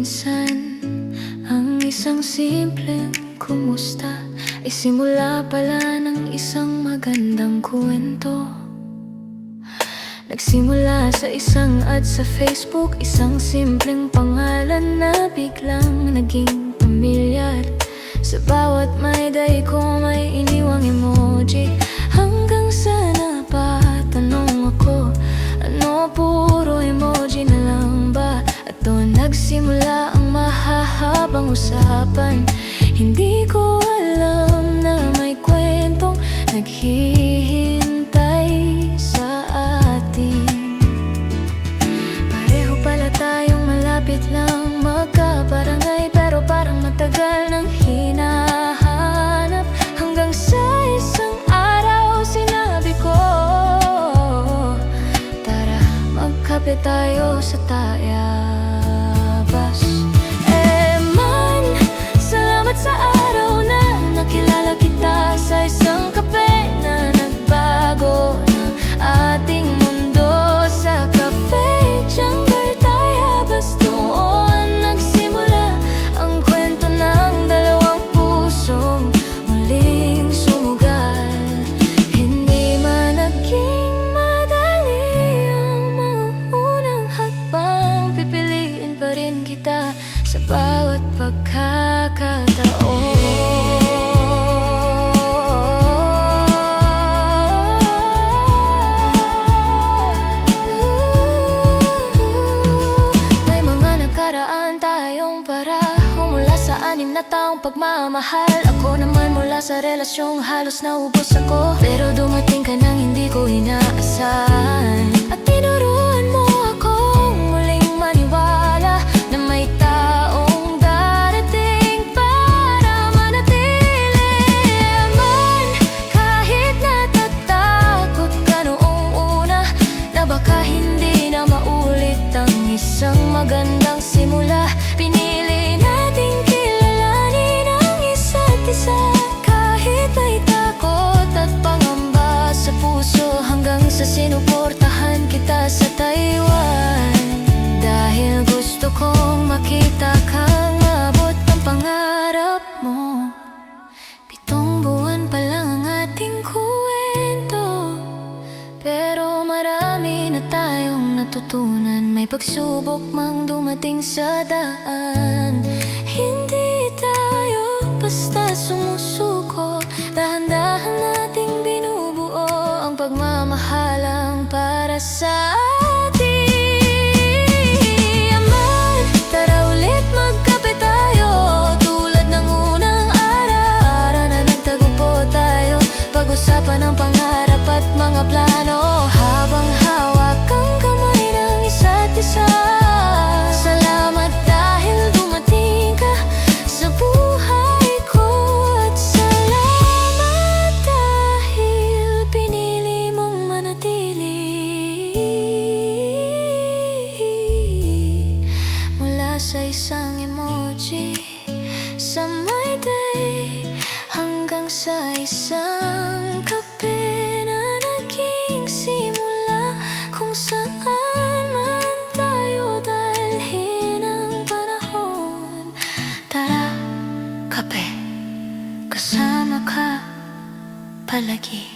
minsan ang isang simpleng kumusta ay simula pala ng isang magandang kwento. Nagsimula sa isang ad sa Facebook, isang simpleng pangalan na biglang naging pamilyar. Sa bawat may day ko may iniwang emoji, hanggang sa napatanong ako, ano puro emoji na lang ba? At doon nagsimula ang mahahabang usapan. Hindi ko alam na may kwentong naghihintay sa atin. Pareho pala tayong malapit lang magkabarangay, pero parang matagal nang hinahanap. Hanggang sa isang araw sinabi ko, tara magkape tayo sa tayabas. Salamat sa araw na nakilala kita, sa isang kape na nagbago ng ating mundo. Sa Cafe Jungle Tayabas, doon nagsimula ang kwento ng dalawang pusong muling sumugal. Hindi man naging madali ang mga unang hakbang, pipiliin pa rin kita sa bawat pagkakataon. May mga nakaraan tayong pareho mula sa 6 na taong pagmamahal. Ako naman mula sa relasyong halos naubos ako, pero dumating ka nang hindi ko inaasahan. At tinuruan mo akong muling maniwala na may taong darating para manatili. Man, kahit natatakot ka noong una na baka hindi na maulit ang isang magandang simula, pinili nating kilalanin ang isa't isa. Kahit may takot at pangamba sa puso, hanggang sa sinuportahan kita sa Taiwan. Dahil gusto kong makita kang maabot ang pangarap mo. 7 buwan pa lang ang ating kwento, pero marami na tayong natutunan. May pagsubok mang dumating sa daan, hindi tayo basta sumusuko. Dahan-dahan nating binubuo ang pagmamahalang para sa pag-usapan ng pangarap at mga plano, habang hawak ang kamay ng isa't isa. Salamat dahil dumating ka sa buhay ko, at salamat dahil pinili mong manatili. Mula sa isang emoji sa my day, hanggang sa isang kape na naging simula kung saan man tayo dalhin ang panahon. Tara, kape, kasama ka palagi.